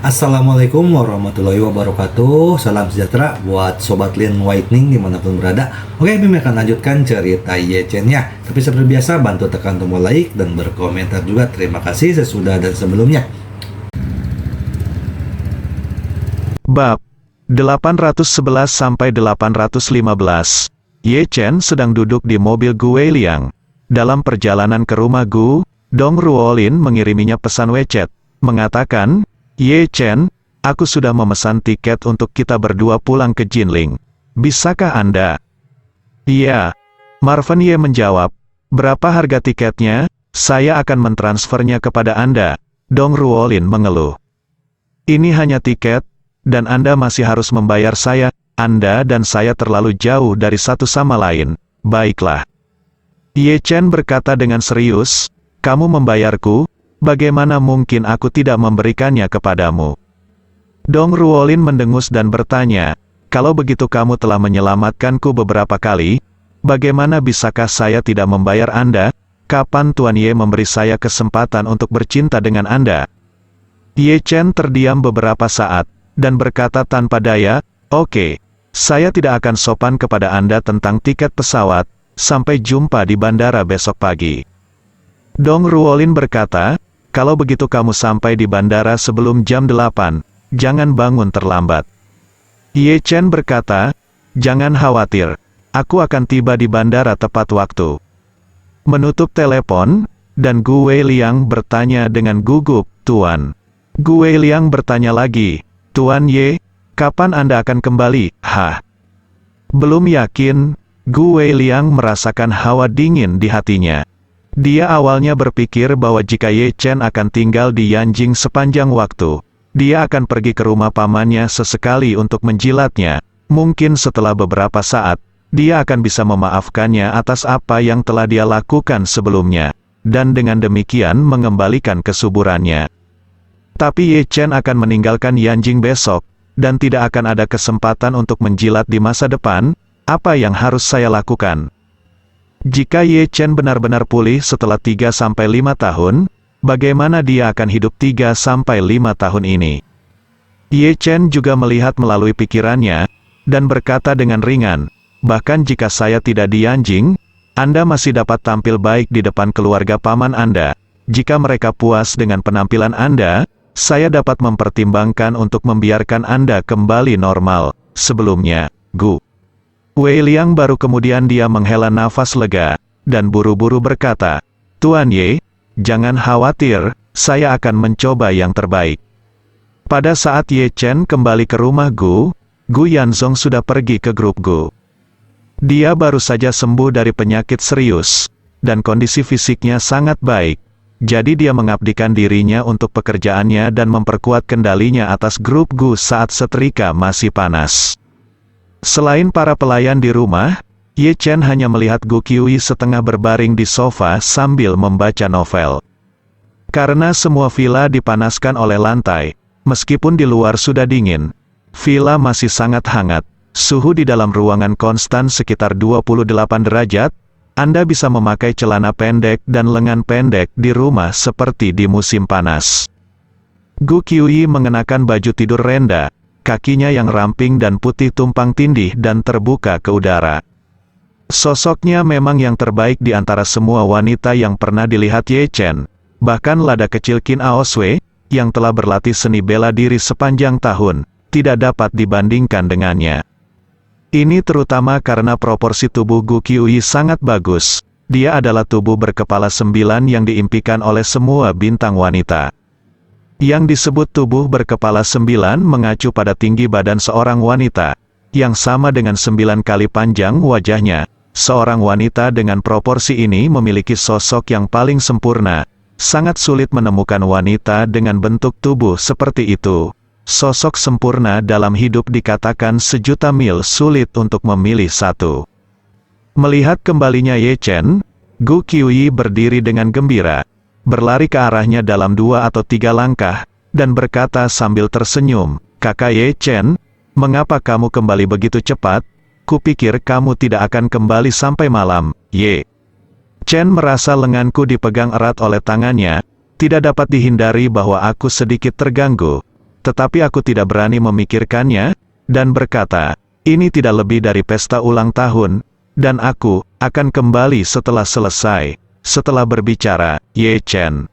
Assalamualaikum warahmatullahi wabarakatuh. Salam sejahtera buat Sobat Lin Whitening dimanapun berada. Oke, Bim akan lanjutkan cerita Yechen-nya. Tapi seperti biasa, bantu tekan tombol like dan berkomentar juga. Terima kasih sesudah dan sebelumnya. Bab 811-815. Yechen sedang duduk di mobil Gue Liang. Dalam perjalanan ke rumah Gu, Dong Ruolin mengiriminya pesan WeChat, mengatakan, "Yechen, aku sudah memesan tiket untuk kita berdua pulang ke Jinling. Bisakah Anda?" "Iya." Marvin Ye menjawab. "Berapa harga tiketnya? Saya akan mentransfernya kepada Anda." Dong Ruolin mengeluh. "Ini hanya tiket, dan Anda masih harus membayar saya. Anda dan saya terlalu jauh dari satu sama lain." "Baiklah." Yechen berkata dengan serius, "Kamu membayarku, bagaimana mungkin aku tidak memberikannya kepadamu?" Dong Ruolin mendengus dan bertanya, "Kalau begitu kamu telah menyelamatkanku beberapa kali, bagaimana bisakah saya tidak membayar Anda? Kapan Tuan Ye memberi saya kesempatan untuk bercinta dengan Anda?" Yechen terdiam beberapa saat, dan berkata tanpa daya, "Oke, saya tidak akan sopan kepada Anda tentang tiket pesawat. Sampai jumpa di bandara besok pagi." Dong Ruolin berkata, "Kalau begitu kamu sampai di bandara sebelum jam 8, jangan bangun terlambat." Yechen berkata, "Jangan khawatir, aku akan tiba di bandara tepat waktu." Menutup telepon, dan Gue Liang bertanya dengan gugup, "Tuan." Gue Liang bertanya lagi, "Tuan Ye, kapan Anda akan kembali?" "Hah?" Belum yakin, Gue Liang merasakan hawa dingin di hatinya. Dia awalnya berpikir bahwa jika Yechen akan tinggal di Yanjing sepanjang waktu, dia akan pergi ke rumah pamannya sesekali untuk menjilatnya. Mungkin setelah beberapa saat, dia akan bisa memaafkannya atas apa yang telah dia lakukan sebelumnya, dan dengan demikian mengembalikan kesuburannya. Tapi Yechen akan meninggalkan Yanjing besok, dan tidak akan ada kesempatan untuk menjilat di masa depan. Apa yang harus saya lakukan? Jika Yechen benar-benar pulih setelah 3-5 tahun, bagaimana dia akan hidup 3-5 tahun ini? Yechen juga melihat melalui pikirannya, dan berkata dengan ringan, "Bahkan jika saya tidak di Yanjing, Anda masih dapat tampil baik di depan keluarga paman Anda. Jika mereka puas dengan penampilan Anda, saya dapat mempertimbangkan untuk membiarkan Anda kembali normal." Sebelumnya, Gu Wei Liang baru kemudian dia menghela nafas lega, dan buru-buru berkata, "Tuan Ye, jangan khawatir, saya akan mencoba yang terbaik." Pada saat Yechen kembali ke rumah Gu Yanzong sudah pergi ke grup Gu. Dia baru saja sembuh dari penyakit serius, dan kondisi fisiknya sangat baik. Jadi dia mengabdikan dirinya untuk pekerjaannya dan memperkuat kendalinya atas grup Gu saat setrika masih panas. Selain para pelayan di rumah, Yechen hanya melihat Gu Qiui setengah berbaring di sofa sambil membaca novel. Karena semua villa dipanaskan oleh lantai, meskipun di luar sudah dingin, villa masih sangat hangat. Suhu di dalam ruangan konstan sekitar 28 derajat, Anda bisa memakai celana pendek dan lengan pendek di rumah seperti di musim panas. Gu Qiui mengenakan baju tidur renda, kakinya yang ramping dan putih tumpang tindih dan terbuka ke udara. Sosoknya memang yang terbaik di antara semua wanita yang pernah dilihat Yechen. Bahkan lada kecil Qin Aoswei, yang telah berlatih seni bela diri sepanjang tahun, tidak dapat dibandingkan dengannya. Ini terutama karena proporsi tubuh Gu Qiui sangat bagus. Dia adalah tubuh berkepala 9 yang diimpikan oleh semua bintang wanita. Yang disebut tubuh berkepala 9 mengacu pada tinggi badan seorang wanita, yang sama dengan 9 kali panjang wajahnya. Seorang wanita dengan proporsi ini memiliki sosok yang paling sempurna. Sangat sulit menemukan wanita dengan bentuk tubuh seperti itu. Sosok sempurna dalam hidup dikatakan 1.000.000 mil sulit untuk memilih satu. Melihat kembalinya Yechen, Gu Qiui berdiri dengan gembira, berlari ke arahnya dalam 2 atau 3 langkah, dan berkata sambil tersenyum, "Kakak Yechen, mengapa kamu kembali begitu cepat? Kupikir kamu tidak akan kembali sampai malam." Ye Chen merasa lenganku dipegang erat oleh tangannya, tidak dapat dihindari bahwa aku sedikit terganggu. tetapi aku tidak berani memikirkannya, dan berkata, ini tidak lebih dari pesta ulang tahun, dan aku akan kembali setelah selesai. Setelah berbicara, Ye Chen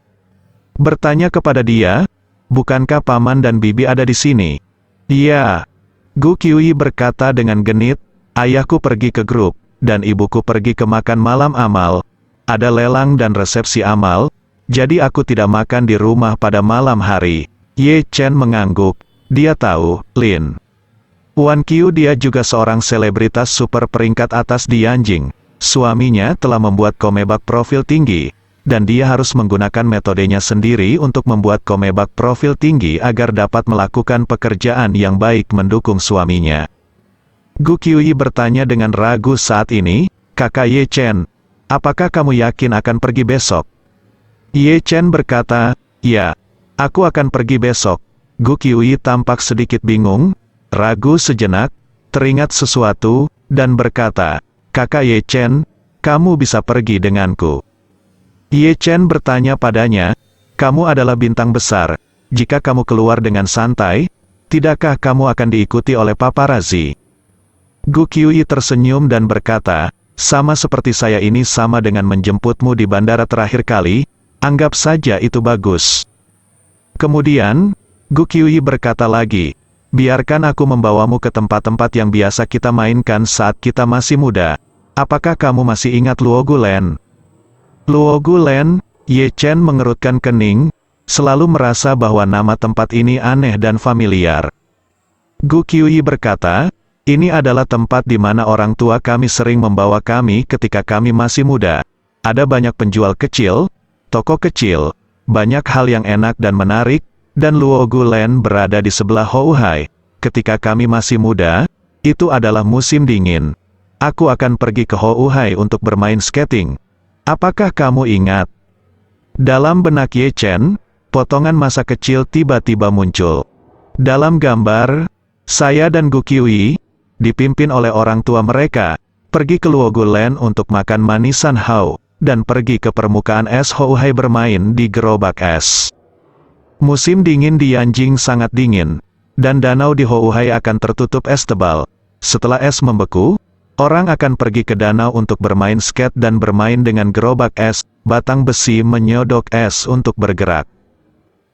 bertanya kepada dia, bukankah paman dan bibi ada di sini? Iya. Gu Qiuyi berkata dengan genit, ayahku pergi ke grup, dan ibuku pergi ke makan malam amal. Ada lelang dan resepsi amal, jadi aku tidak makan di rumah pada malam hari. Ye Chen mengangguk, dia tahu, Lin Wan Qiu dia juga seorang selebritas super peringkat atas di Yanjing. Suaminya telah membuat komebak profil tinggi, dan dia harus menggunakan metodenya sendiri untuk membuat komebak profil tinggi agar dapat melakukan pekerjaan yang baik mendukung suaminya. Gu Qiuyi bertanya dengan ragu saat ini, kakak Ye Chen, apakah kamu yakin akan pergi besok? Ye Chen berkata, ya, aku akan pergi besok. Gu Qiuyi tampak sedikit bingung, ragu sejenak, teringat sesuatu, dan berkata, kakak Ye Chen, kamu bisa pergi denganku. Ye Chen bertanya padanya, kamu adalah bintang besar, jika kamu keluar dengan santai, tidakkah kamu akan diikuti oleh paparazzi? Gu Qiuyi tersenyum dan berkata, sama seperti saya ini sama dengan menjemputmu di bandara terakhir kali, anggap saja itu bagus. Kemudian, Gu Qiuyi berkata lagi, biarkan aku membawamu ke tempat-tempat yang biasa kita mainkan saat kita masih muda. Apakah kamu masih ingat Luogulen? Luogulen, Ye Chen mengerutkan kening, selalu merasa bahwa nama tempat ini aneh dan familiar. Gu Qiuyi berkata, ini adalah tempat di mana orang tua kami sering membawa kami ketika kami masih muda. Ada banyak penjual kecil, toko kecil, banyak hal yang enak dan menarik, dan Luogulen berada di sebelah Houhai. Ketika kami masih muda, itu adalah musim dingin. Aku akan pergi ke Houhai untuk bermain skating. Apakah kamu ingat? Dalam benak Ye Chen, potongan masa kecil tiba-tiba muncul. Dalam gambar, saya dan Gu Qiuyi, dipimpin oleh orang tua mereka, pergi ke Luogulen untuk makan manisan hao, dan pergi ke permukaan es Houhai bermain di gerobak es. Musim dingin di Yanjing sangat dingin, dan danau di Houhai akan tertutup es tebal. Setelah es membeku, orang akan pergi ke danau untuk bermain skate dan bermain dengan gerobak es, batang besi menyodok es untuk bergerak.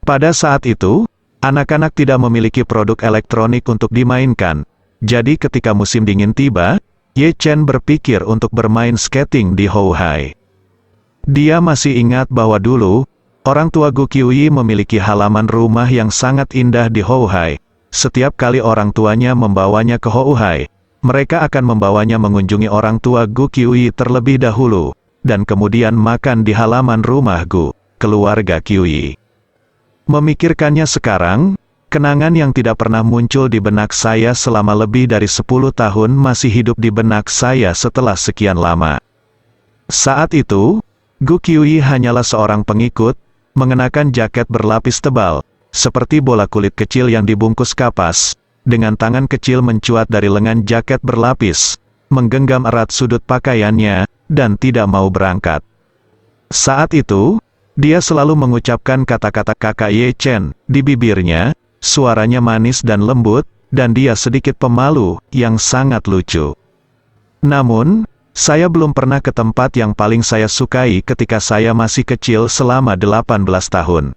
Pada saat itu, anak-anak tidak memiliki produk elektronik untuk dimainkan. Jadi ketika musim dingin tiba, Ye Chen berpikir untuk bermain skating di Houhai. Dia masih ingat bahwa dulu, orang tua Gu Qiuyi memiliki halaman rumah yang sangat indah di Houhai. Setiap kali orang tuanya membawanya ke Houhai, mereka akan membawanya mengunjungi orang tua Gu Qiuyi terlebih dahulu, dan kemudian makan di halaman rumah Gu, keluarga Qiuyi. Memikirkannya sekarang, kenangan yang tidak pernah muncul di benak saya selama lebih dari 10 tahun masih hidup di benak saya setelah sekian lama. Saat itu, Gu Qiuyi hanyalah seorang pengikut, mengenakan jaket berlapis tebal, seperti bola kulit kecil yang dibungkus kapas, dengan tangan kecil mencuat dari lengan jaket berlapis, menggenggam erat sudut pakaiannya, dan tidak mau berangkat. Saat itu, dia selalu mengucapkan kata-kata kakak Ye Chen di bibirnya, suaranya manis dan lembut, dan dia sedikit pemalu, yang sangat lucu. Namun, saya belum pernah ke tempat yang paling saya sukai ketika saya masih kecil selama 18 tahun.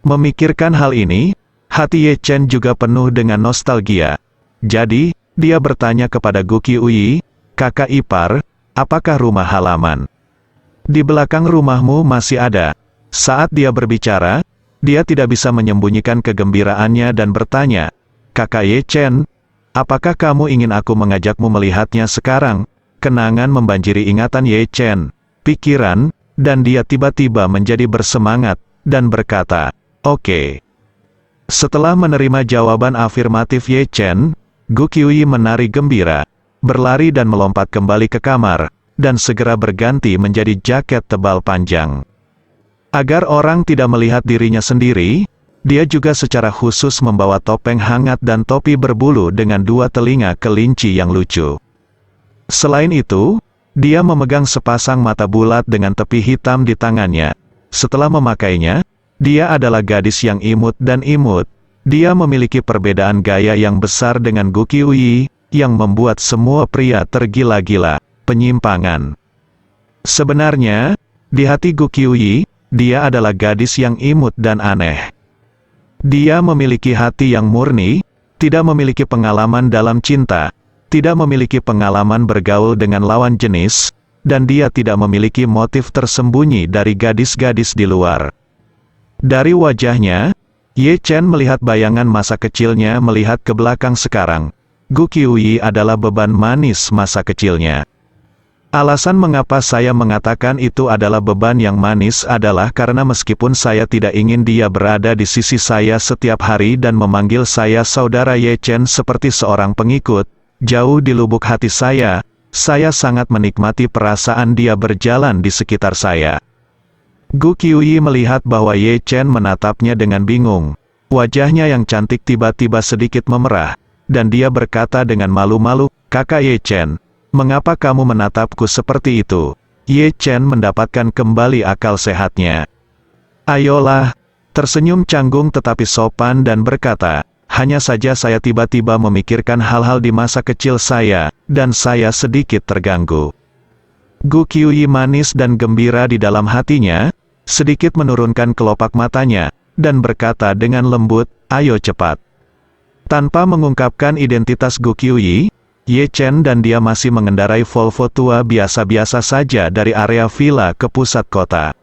Memikirkan hal ini, hati Ye Chen juga penuh dengan nostalgia. Jadi, dia bertanya kepada Gu Qiuyi, kakak ipar, apakah rumah halaman di belakang rumahmu masih ada? Saat dia berbicara, dia tidak bisa menyembunyikan kegembiraannya dan bertanya, kakak Ye Chen, apakah kamu ingin aku mengajakmu melihatnya sekarang? Kenangan membanjiri ingatan Ye Chen, pikiran, dan dia tiba-tiba menjadi bersemangat, dan berkata, oke. Setelah menerima jawaban afirmatif Ye Chen, Gu Qiuyi menari gembira, berlari dan melompat kembali ke kamar, dan segera berganti menjadi jaket tebal panjang. Agar orang tidak melihat dirinya sendiri, dia juga secara khusus membawa topeng hangat dan topi berbulu dengan 2 telinga kelinci yang lucu. Selain itu, dia memegang sepasang mata bulat dengan tepi hitam di tangannya. Setelah memakainya, dia adalah gadis yang imut dan imut, Dia memiliki perbedaan gaya yang besar dengan Gu Qiuyi, yang membuat semua pria tergila-gila. Penyimpangan. Sebenarnya, di hati Gu Qiuyi, dia adalah gadis yang imut dan aneh. Dia memiliki hati yang murni, tidak memiliki pengalaman dalam cinta, tidak memiliki pengalaman bergaul dengan lawan jenis, dan dia tidak memiliki motif tersembunyi dari gadis-gadis di luar. Dari wajahnya, Ye Chen melihat bayangan masa kecilnya melihat ke belakang sekarang. Gu Qiuyi adalah beban manis masa kecilnya. Alasan mengapa saya mengatakan itu adalah beban yang manis adalah karena meskipun saya tidak ingin dia berada di sisi saya setiap hari dan memanggil saya saudara Ye Chen seperti seorang pengikut, jauh di lubuk hati saya sangat menikmati perasaan dia berjalan di sekitar saya. Gu Qiuyi melihat bahwa Ye Chen menatapnya dengan bingung. Wajahnya yang cantik tiba-tiba sedikit memerah, dan dia berkata dengan malu-malu, "Kakak Ye Chen, mengapa kamu menatapku seperti itu?" Ye Chen mendapatkan kembali akal sehatnya. "Ayolah," tersenyum canggung tetapi sopan dan berkata, "Hanya saja saya tiba-tiba memikirkan hal-hal di masa kecil saya, dan saya sedikit terganggu." Gu Qiuyi manis dan gembira di dalam hatinya, sedikit menurunkan kelopak matanya, dan berkata dengan lembut, "Ayo cepat." Tanpa mengungkapkan identitas Gu Qiuyi, Ye Chen dan dia masih mengendarai Volvo tua biasa-biasa saja dari area villa ke pusat kota.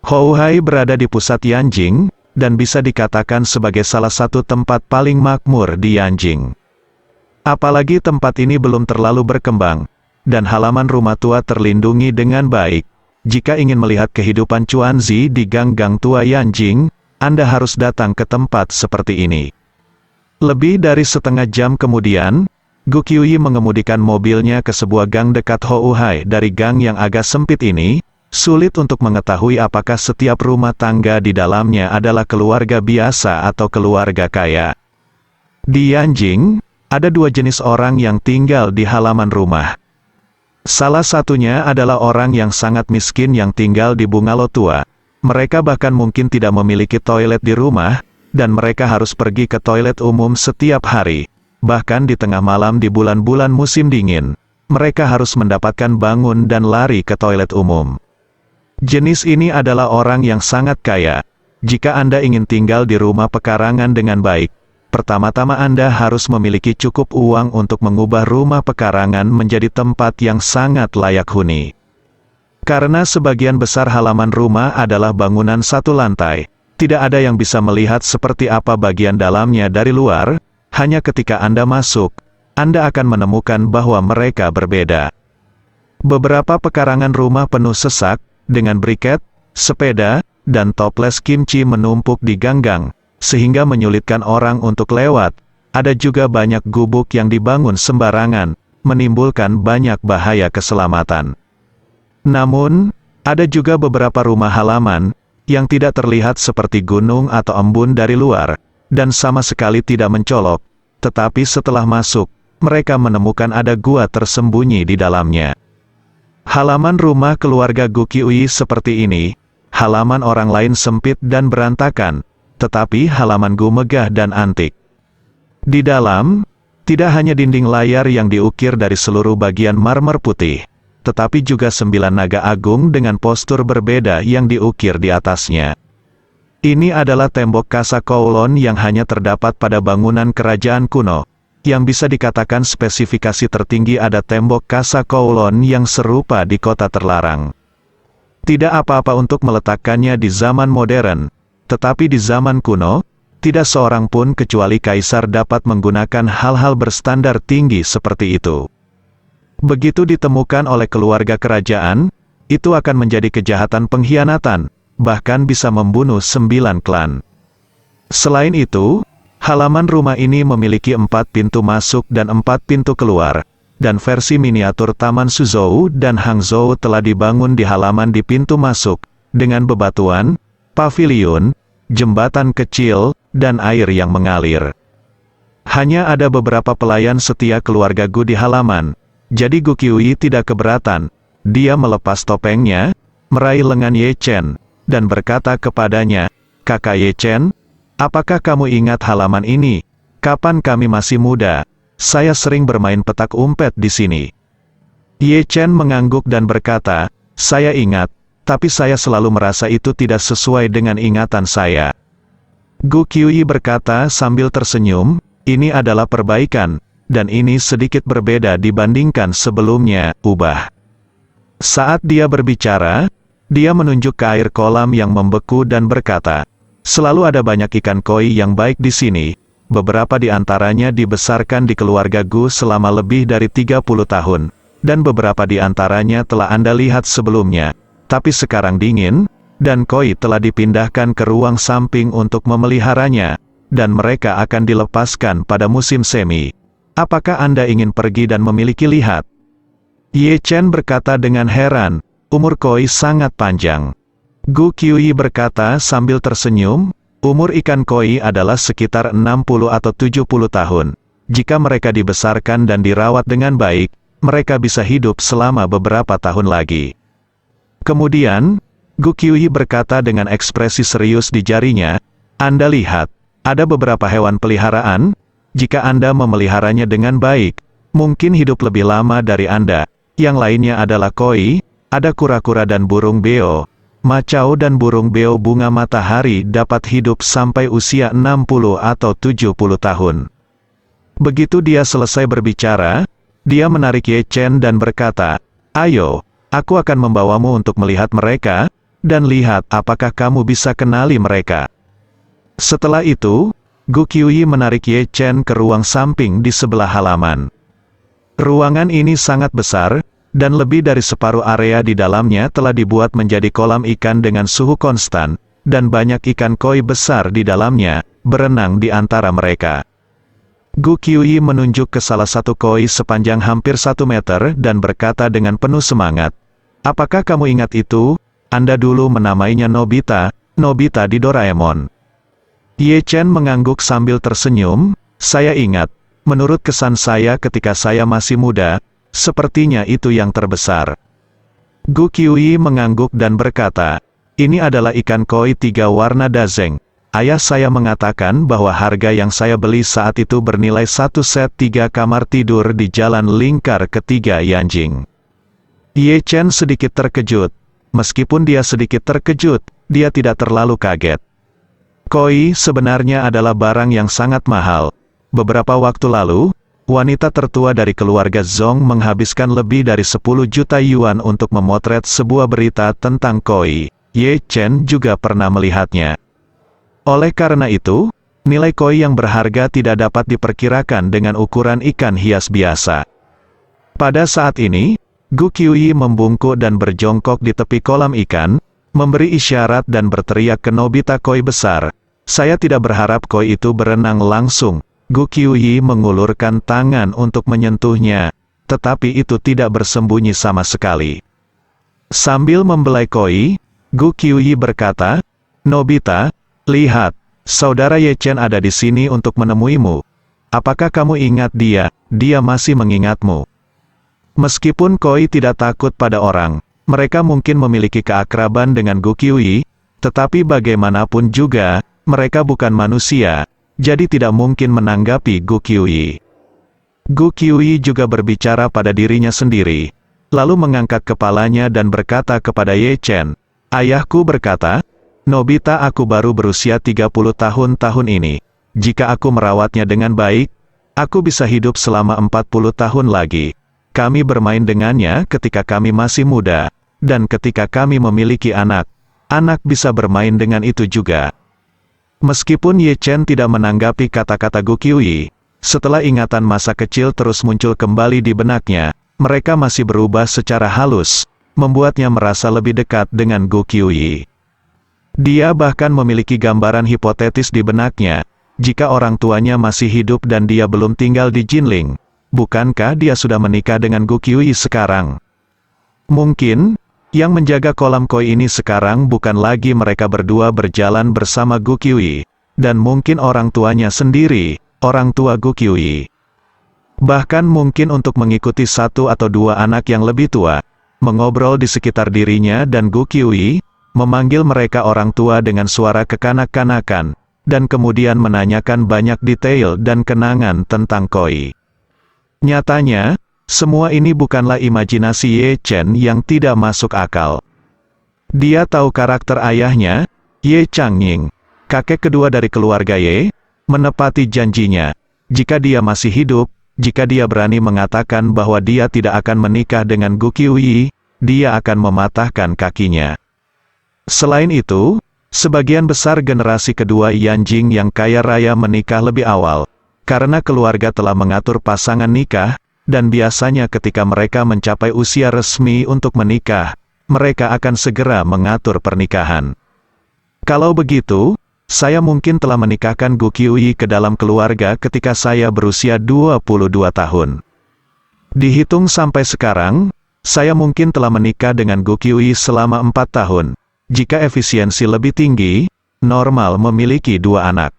Houhai berada di pusat Yanjing, dan bisa dikatakan sebagai salah satu tempat paling makmur di Yanjing. Apalagi tempat ini belum terlalu berkembang, dan halaman rumah tua terlindungi dengan baik. Jika ingin melihat kehidupan Chuanzi di gang-gang tua Yanjing, Anda harus datang ke tempat seperti ini. Lebih dari setengah jam kemudian, Gu Qiuyi mengemudikan mobilnya ke sebuah gang dekat Houhai. Dari gang yang agak sempit ini, sulit untuk mengetahui apakah setiap rumah tangga di dalamnya adalah keluarga biasa atau keluarga kaya. Di Yanjing, ada dua jenis orang yang tinggal di halaman rumah. Salah satunya adalah orang yang sangat miskin yang tinggal di bungalow tua. Mereka bahkan mungkin tidak memiliki toilet di rumah, dan mereka harus pergi ke toilet umum setiap hari. Bahkan di tengah malam di bulan-bulan musim dingin, mereka harus mendapatkan bangun dan lari ke toilet umum. Jenis ini adalah orang yang sangat kaya. Jika Anda ingin tinggal di rumah pekarangan dengan baik, pertama-tama Anda harus memiliki cukup uang untuk mengubah rumah pekarangan menjadi tempat yang sangat layak huni. Karena sebagian besar halaman rumah adalah bangunan satu lantai, tidak ada yang bisa melihat seperti apa bagian dalamnya dari luar. Hanya ketika Anda masuk, Anda akan menemukan bahwa mereka berbeda. Beberapa pekarangan rumah penuh sesak, dengan briket, sepeda, dan toples kimchi menumpuk di gang-gang, sehingga menyulitkan orang untuk lewat. Ada juga banyak gubuk yang dibangun sembarangan, menimbulkan banyak bahaya keselamatan. Namun, ada juga beberapa rumah halaman, yang tidak terlihat seperti gunung atau embun dari luar, dan sama sekali tidak mencolok, tetapi setelah masuk, mereka menemukan ada gua tersembunyi di dalamnya. Halaman rumah keluarga Gu Qiuyi seperti ini, halaman orang lain sempit dan berantakan, tetapi halaman Gu megah dan antik. Di dalam, tidak hanya dinding layar yang diukir dari seluruh bagian marmer putih, tetapi juga 9 naga agung dengan postur berbeda yang diukir di atasnya. Ini adalah tembok Kasa Kowloon yang hanya terdapat pada bangunan kerajaan kuno. Yang bisa dikatakan spesifikasi tertinggi ada tembok Kasa Kowloon yang serupa di kota terlarang. Tidak apa-apa untuk meletakkannya di zaman modern, tetapi di zaman kuno, tidak seorang pun kecuali kaisar dapat menggunakan hal-hal berstandar tinggi seperti itu. Begitu ditemukan oleh keluarga kerajaan, itu akan menjadi kejahatan pengkhianatan, bahkan bisa membunuh 9 klan. Selain itu, halaman rumah ini memiliki 4 pintu masuk dan 4 pintu keluar, dan versi miniatur Taman Suzhou dan Hangzhou telah dibangun di halaman di pintu masuk, dengan bebatuan, pavilion, jembatan kecil, dan air yang mengalir. Hanya ada beberapa pelayan setia keluarga Gu di halaman, jadi Gu Qiuyi tidak keberatan. Dia melepas topengnya, meraih lengan Ye Chen, dan berkata kepadanya, "Kakak Ye Chen, Apakah kamu ingat halaman ini? Kapan kami masih muda, saya sering bermain petak umpet di sini. Ye Chen mengangguk dan berkata, saya ingat, tapi saya selalu merasa itu tidak sesuai dengan ingatan saya. Gu Qiuyi berkata sambil tersenyum, ini adalah perbaikan, dan ini sedikit berbeda dibandingkan sebelumnya, ubah. Saat dia berbicara, dia menunjuk ke air kolam yang membeku dan berkata, selalu ada banyak ikan koi yang baik di sini, beberapa di antaranya dibesarkan di keluarga Gu selama lebih dari 30 tahun, dan beberapa di antaranya telah Anda lihat sebelumnya, tapi sekarang dingin, dan koi telah dipindahkan ke ruang samping untuk memeliharanya, dan mereka akan dilepaskan pada musim semi. Apakah Anda ingin pergi dan memiliki lihat? Ye Chen berkata dengan heran, umur koi sangat panjang. Gu Qiuyi berkata sambil tersenyum, umur ikan koi adalah sekitar 60 atau 70 tahun. Jika mereka dibesarkan dan dirawat dengan baik, mereka bisa hidup selama beberapa tahun lagi. Kemudian, Gu Qiuyi berkata dengan ekspresi serius di jarinya, Anda lihat, ada beberapa hewan peliharaan, jika Anda memeliharanya dengan baik, mungkin hidup lebih lama dari Anda. Yang lainnya adalah koi, ada kura-kura dan burung beo. Macau dan burung beo bunga matahari dapat hidup sampai usia 60 atau 70 tahun. Begitu dia selesai berbicara, dia menarik Ye Chen dan berkata, ayo, aku akan membawamu untuk melihat mereka, dan lihat apakah kamu bisa kenali mereka. Setelah itu, Gu Qiuyi menarik Ye Chen ke ruang samping di sebelah halaman. Ruangan ini sangat besar, dan lebih dari separuh area di dalamnya telah dibuat menjadi kolam ikan dengan suhu konstan, dan banyak ikan koi besar di dalamnya, berenang di antara mereka. Gu Qiuyi menunjuk ke salah satu koi sepanjang hampir 1 meter dan berkata dengan penuh semangat, apakah kamu ingat itu? Anda dulu menamainya Nobita, Nobita di Doraemon. Ye Chen mengangguk sambil tersenyum, saya ingat, menurut kesan saya ketika saya masih muda, sepertinya itu yang terbesar. Gu Qiuyi mengangguk dan berkata, ini adalah ikan koi 3 warna dazeng. Ayah saya mengatakan bahwa harga yang saya beli saat itu bernilai 1 set 3 kamar tidur di jalan lingkar ketiga Yanjing. Ye Chen sedikit terkejut. Meskipun dia sedikit terkejut, dia tidak terlalu kaget. Koi sebenarnya adalah barang yang sangat mahal. Beberapa waktu lalu, wanita tertua dari keluarga Zhong menghabiskan lebih dari 10 juta yuan untuk memotret sebuah berita tentang koi. Ye Chen juga pernah melihatnya. Oleh karena itu, nilai koi yang berharga tidak dapat diperkirakan dengan ukuran ikan hias biasa. Pada saat ini, Gu Qiuyi membungkuk dan berjongkok di tepi kolam ikan, memberi isyarat dan berteriak ke Nobita koi besar. Saya tidak berharap koi itu berenang langsung. Gu Qiuyi mengulurkan tangan untuk menyentuhnya, tetapi itu tidak bersembunyi sama sekali. Sambil membelai koi, Gu Qiuyi berkata, Nobita, lihat, saudara Ye Chen ada di sini untuk menemuimu. Apakah kamu ingat dia? Dia masih mengingatmu. Meskipun koi tidak takut pada orang, mereka mungkin memiliki keakraban dengan Gu Qiuyi, tetapi bagaimanapun juga, mereka bukan manusia, jadi tidak mungkin menanggapi Gu Qiuyi. Gu Qiuyi juga berbicara pada dirinya sendiri, lalu mengangkat kepalanya dan berkata kepada Ye Chen, ayahku berkata, Nobita aku baru berusia 30 tahun ini. Jika aku merawatnya dengan baik, aku bisa hidup selama 40 tahun lagi. Kami bermain dengannya ketika kami masih muda, dan ketika kami memiliki anak, anak bisa bermain dengan itu juga. Meskipun Ye Chen tidak menanggapi kata-kata Gu Qiuyi, setelah ingatan masa kecil terus muncul kembali di benaknya, mereka masih berubah secara halus, membuatnya merasa lebih dekat dengan Gu Qiuyi. Dia bahkan memiliki gambaran hipotetis di benaknya, jika orang tuanya masih hidup dan dia belum tinggal di Jinling, bukankah dia sudah menikah dengan Gu Qiuyi sekarang? Mungkin, yang menjaga kolam koi ini sekarang bukan lagi mereka berdua berjalan bersama Gu Qiuyi, dan mungkin orang tuanya sendiri, orang tua Gu Qiuyi. Bahkan mungkin untuk mengikuti 1 atau 2 anak yang lebih tua, mengobrol di sekitar dirinya dan Gu Qiuyi, memanggil mereka orang tua dengan suara kekanak-kanakan, dan kemudian menanyakan banyak detail dan kenangan tentang Koi. Nyatanya, semua ini bukanlah imajinasi Ye Chen yang tidak masuk akal. Dia tahu karakter ayahnya, Ye Changying, kakek kedua dari keluarga Ye, menepati janjinya. Jika dia masih hidup, jika dia berani mengatakan bahwa dia tidak akan menikah dengan Gu Qiuyi, dia akan mematahkan kakinya. Selain itu, sebagian besar generasi kedua Yanjing yang kaya raya menikah lebih awal, karena keluarga telah mengatur pasangan nikah, dan biasanya ketika mereka mencapai usia resmi untuk menikah, mereka akan segera mengatur pernikahan. Kalau begitu, saya mungkin telah menikahkan Gu Qiuyi ke dalam keluarga ketika saya berusia 22 tahun. Dihitung sampai sekarang, saya mungkin telah menikah dengan Gu Qiuyi selama 4 tahun. Jika efisiensi lebih tinggi, normal memiliki 2 anak.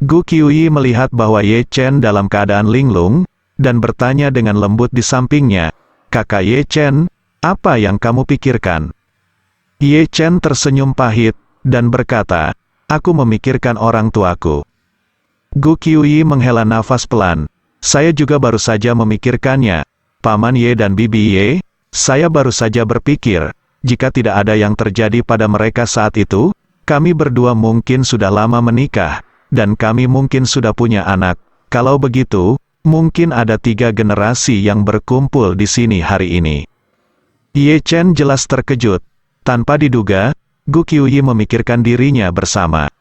Gu Qiuyi melihat bahwa Ye Chen dalam keadaan linglung, dan bertanya dengan lembut di sampingnya, "Kakak Ye Chen, apa yang kamu pikirkan?" Ye Chen tersenyum pahit, dan berkata, "Aku memikirkan orang tuaku." Gu Qiuyi menghela nafas pelan. "Saya juga baru saja memikirkannya, Paman Ye dan Bibi Ye, saya baru saja berpikir, jika tidak ada yang terjadi pada mereka saat itu, kami berdua mungkin sudah lama menikah, dan kami mungkin sudah punya anak. Kalau begitu, mungkin ada 3 generasi yang berkumpul di sini hari ini." Ye Chen jelas terkejut. Tanpa diduga, Gu Qiuyi memikirkan dirinya bersama.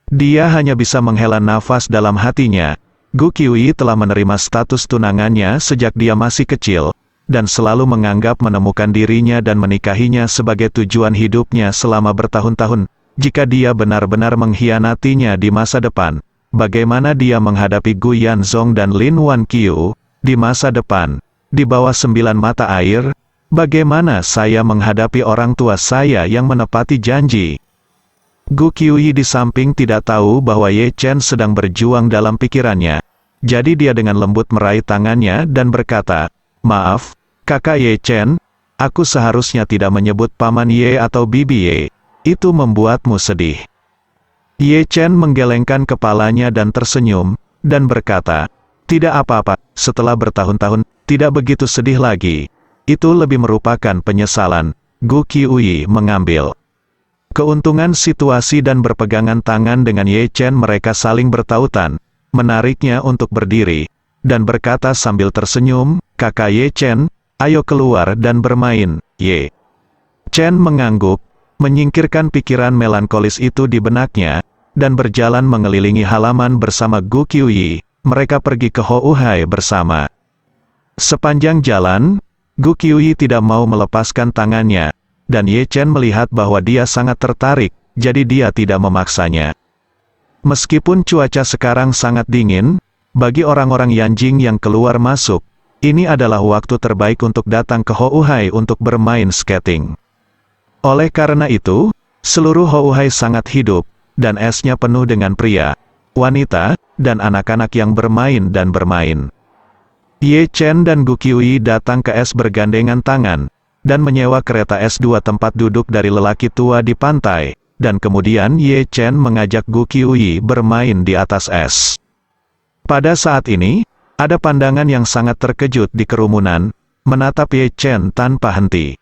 Dia hanya bisa menghela nafas dalam hatinya. Gu Qiuyi telah menerima status tunangannya sejak dia masih kecil, dan selalu menganggap menemukan dirinya dan menikahinya sebagai tujuan hidupnya selama bertahun-tahun. Jika dia benar-benar mengkhianatinya di masa depan, bagaimana dia menghadapi Gu Yanzong dan Lin Wanqiu di masa depan, di bawah 9 mata air? Bagaimana saya menghadapi orang tua saya yang menepati janji? Gu Qiuyi di samping tidak tahu bahwa Ye Chen sedang berjuang dalam pikirannya. Jadi dia dengan lembut meraih tangannya dan berkata, "Maaf, Kakak Ye Chen, aku seharusnya tidak menyebut Paman Ye atau Bibi Ye. Itu membuatmu sedih." Ye Chen menggelengkan kepalanya dan tersenyum, dan berkata, "Tidak apa-apa, setelah bertahun-tahun, tidak begitu sedih lagi. Itu lebih merupakan penyesalan." Gu Qiuyi mengambil keuntungan situasi dan berpegangan tangan dengan Ye Chen. Mereka saling bertautan, menariknya untuk berdiri, dan berkata sambil tersenyum, "Kakak Ye Chen, ayo keluar dan bermain." Ye Chen mengangguk, menyingkirkan pikiran melankolis itu di benaknya, dan berjalan mengelilingi halaman bersama Gu Qiuyi. Mereka pergi ke Houhai bersama. Sepanjang jalan, Gu Qiuyi tidak mau melepaskan tangannya, dan Ye Chen melihat bahwa dia sangat tertarik, jadi dia tidak memaksanya. Meskipun cuaca sekarang sangat dingin, bagi orang-orang Yanjing yang keluar masuk, ini adalah waktu terbaik untuk datang ke Houhai untuk bermain skating. Oleh karena itu, seluruh Houhai sangat hidup, dan esnya penuh dengan pria, wanita, dan anak-anak yang bermain dan bermain. Ye Chen dan Gu Qiuyi datang ke es bergandengan tangan, dan menyewa kereta es 2 tempat duduk dari lelaki tua di pantai, dan kemudian Ye Chen mengajak Gu Qiuyi bermain di atas es. Pada saat ini, ada pandangan yang sangat terkejut di kerumunan, menatap Ye Chen tanpa henti.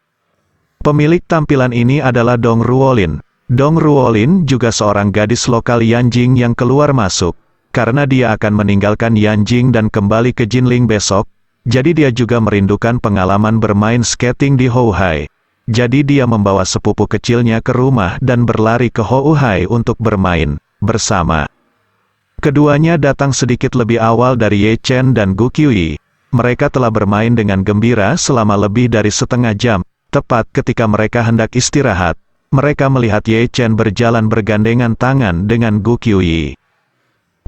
Pemilik tampilan ini adalah Dong Ruolin. Dong Ruolin juga seorang gadis lokal Yanjing yang keluar masuk, karena dia akan meninggalkan Yanjing dan kembali ke Jinling besok, jadi dia juga merindukan pengalaman bermain skating di Houhai. Jadi dia membawa sepupu kecilnya ke rumah dan berlari ke Houhai untuk bermain bersama. Keduanya datang sedikit lebih awal dari Ye Chen dan Gu Qiuyi. Mereka telah bermain dengan gembira selama lebih dari setengah jam. Tepat ketika mereka hendak istirahat, mereka melihat Ye Chen berjalan bergandengan tangan dengan Gu Qiuyi.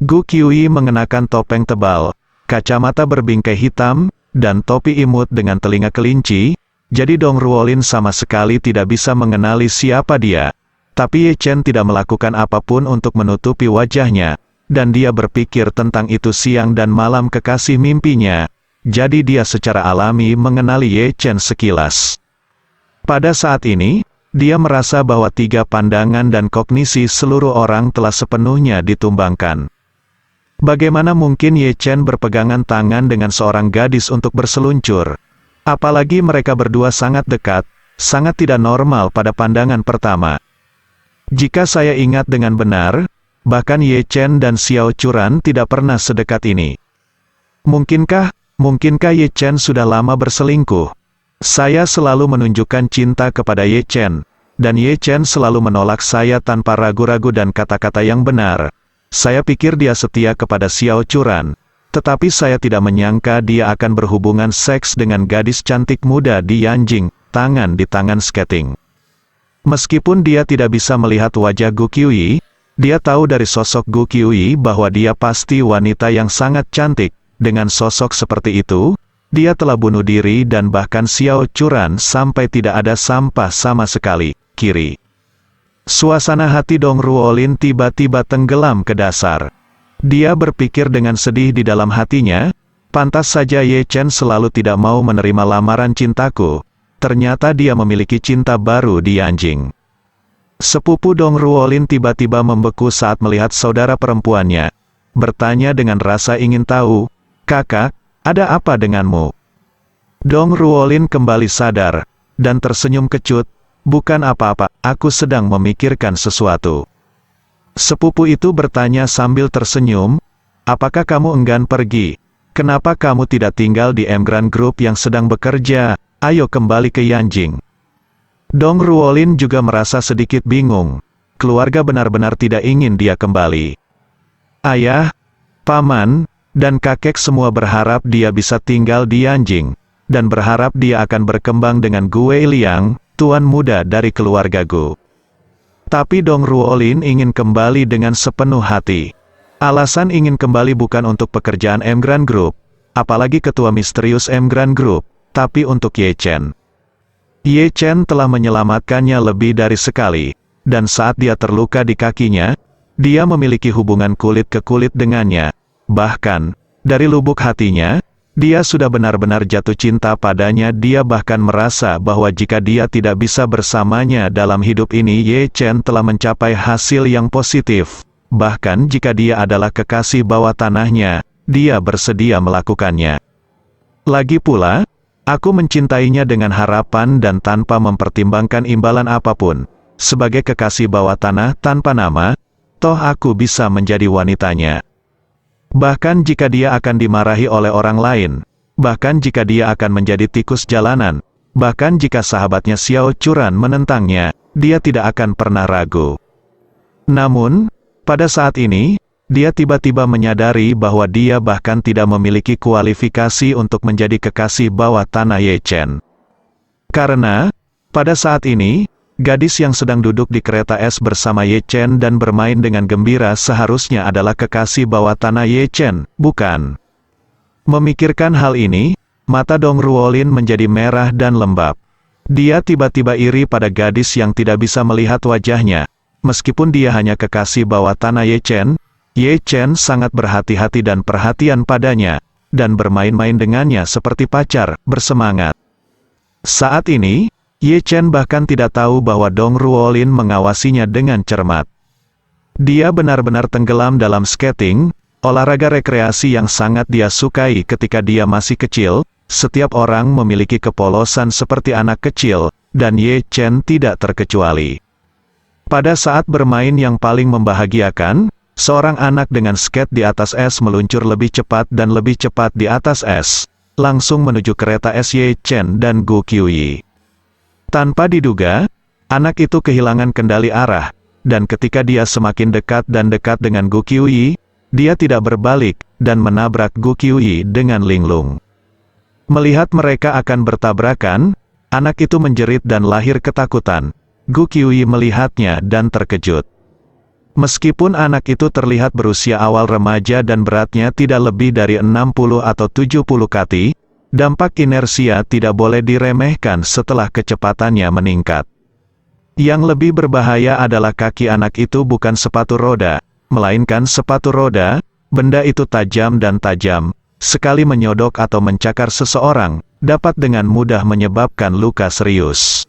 Gu Qiuyi mengenakan topeng tebal, kacamata berbingkai hitam, dan topi imut dengan telinga kelinci, jadi Dong Ruolin sama sekali tidak bisa mengenali siapa dia. Tapi Ye Chen tidak melakukan apapun untuk menutupi wajahnya, dan dia berpikir tentang itu siang dan malam kekasih mimpinya, jadi dia secara alami mengenali Ye Chen sekilas. Pada saat ini, dia merasa bahwa 3 pandangan dan kognisi seluruh orang telah sepenuhnya ditumbangkan. Bagaimana mungkin Ye Chen berpegangan tangan dengan seorang gadis untuk berseluncur? Apalagi mereka berdua sangat dekat, sangat tidak normal pada pandangan pertama. Jika saya ingat dengan benar, bahkan Ye Chen dan Xiao Churan tidak pernah sedekat ini. Mungkinkah Ye Chen sudah lama berselingkuh? Saya selalu menunjukkan cinta kepada Ye Chen, dan Ye Chen selalu menolak saya tanpa ragu-ragu dan kata-kata yang benar. Saya pikir dia setia kepada Xiao Churan, tetapi saya tidak menyangka dia akan berhubungan seks dengan gadis cantik muda di Yanjing, tangan di tangan skating. Meskipun dia tidak bisa melihat wajah Gu Qiuyi, dia tahu dari sosok Gu Qiuyi bahwa dia pasti wanita yang sangat cantik. Dengan sosok seperti itu, dia telah bunuh diri dan bahkan Xiao Churan sampai tidak ada sampah sama sekali. Kiri. Suasana hati Dong Ruolin tiba-tiba tenggelam ke dasar. Dia berpikir dengan sedih di dalam hatinya, pantas saja Ye Chen selalu tidak mau menerima lamaran cintaku. Ternyata dia memiliki cinta baru di Yanjing. Sepupu Dong Ruolin tiba-tiba membeku saat melihat saudara perempuannya. Bertanya dengan rasa ingin tahu, "Kakak, ada apa denganmu?" Dong Ruolin kembali sadar, dan tersenyum kecut, "Bukan apa-apa, aku sedang memikirkan sesuatu." Sepupu itu bertanya sambil tersenyum, "Apakah kamu enggan pergi? Kenapa kamu tidak tinggal di Emgrand Group yang sedang bekerja? Ayo kembali ke Yanjing." Dong Ruolin juga merasa sedikit bingung. Keluarga benar-benar tidak ingin dia kembali. Ayah, paman, dan kakek semua berharap dia bisa tinggal di Yanjing, dan berharap dia akan berkembang dengan Gu Weiliang, tuan muda dari keluarga Gu. Tapi Dong Ruolin ingin kembali dengan sepenuh hati. Alasan ingin kembali bukan untuk pekerjaan Emgrand Group, apalagi ketua misterius Emgrand Group, tapi untuk Ye Chen. Ye Chen telah menyelamatkannya lebih dari sekali, dan saat dia terluka di kakinya, dia memiliki hubungan kulit ke kulit dengannya. Bahkan, dari lubuk hatinya, dia sudah benar-benar jatuh cinta padanya. Dia bahkan merasa bahwa jika dia tidak bisa bersamanya dalam hidup ini, Ye Chen telah mencapai hasil yang positif. Bahkan jika dia adalah kekasih bawah tanahnya, dia bersedia melakukannya. Lagi pula, aku mencintainya dengan harapan dan tanpa mempertimbangkan imbalan apapun. Sebagai kekasih bawah tanah tanpa nama, toh aku bisa menjadi wanitanya. Bahkan jika dia akan dimarahi oleh orang lain, bahkan jika dia akan menjadi tikus jalanan, bahkan jika sahabatnya Xiao Churan menentangnya, dia tidak akan pernah ragu. Namun, pada saat ini, dia tiba-tiba menyadari bahwa dia bahkan tidak memiliki kualifikasi untuk menjadi kekasih bawah tanah Ye Chen. Karena, pada saat ini, gadis yang sedang duduk di kereta es bersama Ye Chen dan bermain dengan gembira seharusnya adalah kekasih bawah tanah Ye Chen, bukan? Memikirkan hal ini, mata Dong Ruolin menjadi merah dan lembab. Dia tiba-tiba iri pada gadis yang tidak bisa melihat wajahnya. Meskipun dia hanya kekasih bawah tanah Ye Chen sangat berhati-hati dan perhatian padanya, dan bermain-main dengannya seperti pacar, bersemangat. Saat ini, Ye Chen bahkan tidak tahu bahwa Dong Ruolin mengawasinya dengan cermat. Dia benar-benar tenggelam dalam skating, olahraga rekreasi yang sangat dia sukai ketika dia masih kecil. Setiap orang memiliki kepolosan seperti anak kecil, dan Ye Chen tidak terkecuali. Pada saat bermain yang paling membahagiakan, seorang anak dengan skate di atas es meluncur lebih cepat dan lebih cepat di atas es, langsung menuju kereta es Ye Chen dan Gu Qiuyi. Tanpa diduga, anak itu kehilangan kendali arah, dan ketika dia semakin dekat dan dekat dengan Gu Qiuyi, dia tidak berbalik, dan menabrak Gu Qiuyi dengan linglung. Melihat mereka akan bertabrakan, anak itu menjerit dan lahir ketakutan. Gu Qiuyi melihatnya dan terkejut. Meskipun anak itu terlihat berusia awal remaja dan beratnya tidak lebih dari 60 atau 70 kati, dampak inersia tidak boleh diremehkan setelah kecepatannya meningkat. Yang lebih berbahaya adalah kaki anak itu bukan sepatu roda, melainkan sepatu roda. Benda itu tajam dan tajam, sekali menyodok atau mencakar seseorang, dapat dengan mudah menyebabkan luka serius.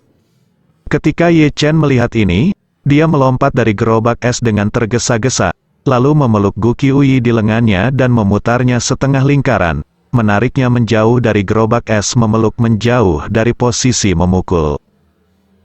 Ketika Ye Chen melihat ini, dia melompat dari gerobak es dengan tergesa-gesa, lalu memeluk Gu Qiuyi di lengannya dan memutarnya setengah lingkaran, menariknya menjauh dari gerobak es, memeluk menjauh dari posisi memukul.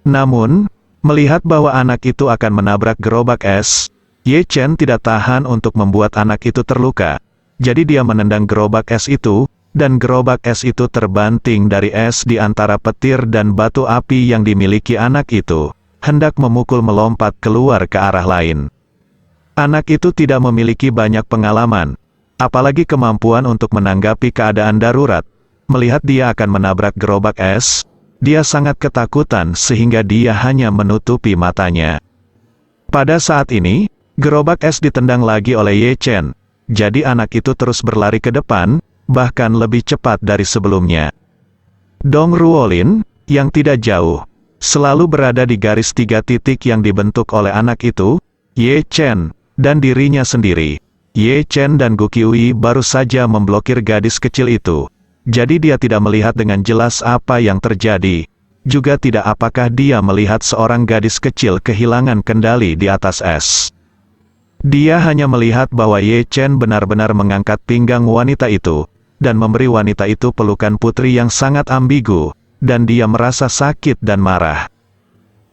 Namun, melihat bahwa anak itu akan menabrak gerobak es, Ye Chen tidak tahan untuk membuat anak itu terluka. Jadi dia menendang gerobak es itu, dan gerobak es itu terbanting dari es di antara petir dan batu api yang dimiliki anak itu, hendak memukul melompat keluar ke arah lain. Anak itu tidak memiliki banyak pengalaman, apalagi kemampuan untuk menanggapi keadaan darurat. Melihat dia akan menabrak gerobak es, dia sangat ketakutan sehingga dia hanya menutupi matanya. Pada saat ini, gerobak es ditendang lagi oleh Ye Chen, jadi anak itu terus berlari ke depan, bahkan lebih cepat dari sebelumnya. Dong Ruolin, yang tidak jauh, selalu berada di garis 3 titik yang dibentuk oleh anak itu, Ye Chen, dan dirinya sendiri. Ye Chen dan Gu Qiuyi baru saja memblokir gadis kecil itu. Jadi dia tidak melihat dengan jelas apa yang terjadi. Juga tidak apakah dia melihat seorang gadis kecil kehilangan kendali di atas es. Dia hanya melihat bahwa Ye Chen benar-benar mengangkat pinggang wanita itu, dan memberi wanita itu pelukan putri yang sangat ambigu, dan dia merasa sakit dan marah.